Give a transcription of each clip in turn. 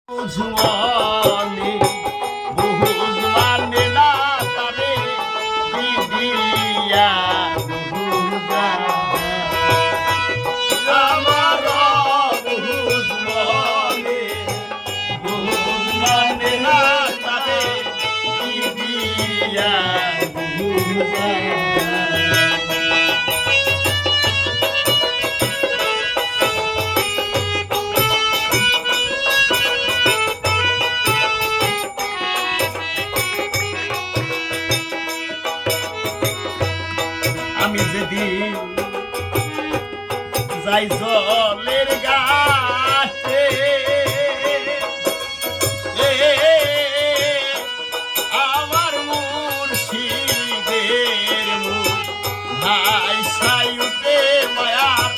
বুঝমানে বুঝমানে না তারে দিদিয়া বুঝা আমার বুঝমানে বুঝমানে না তারে দিদিয়া বুঝা আমি যেদিন যাই জলের ঘাটে আমার মুর্শিদের মুখ ভাই সাই উঠে মায়ার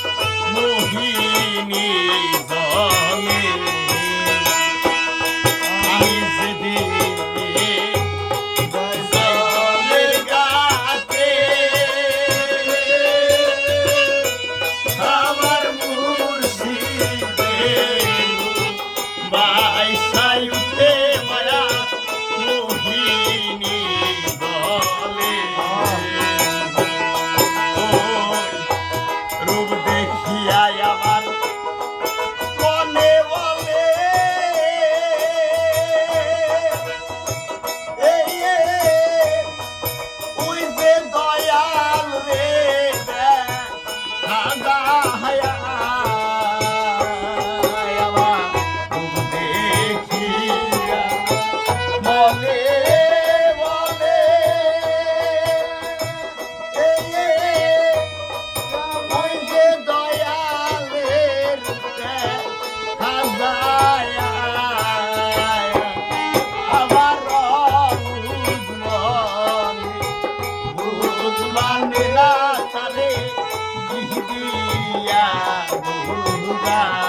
মোহিনী জলে আমি যেদিন Bye.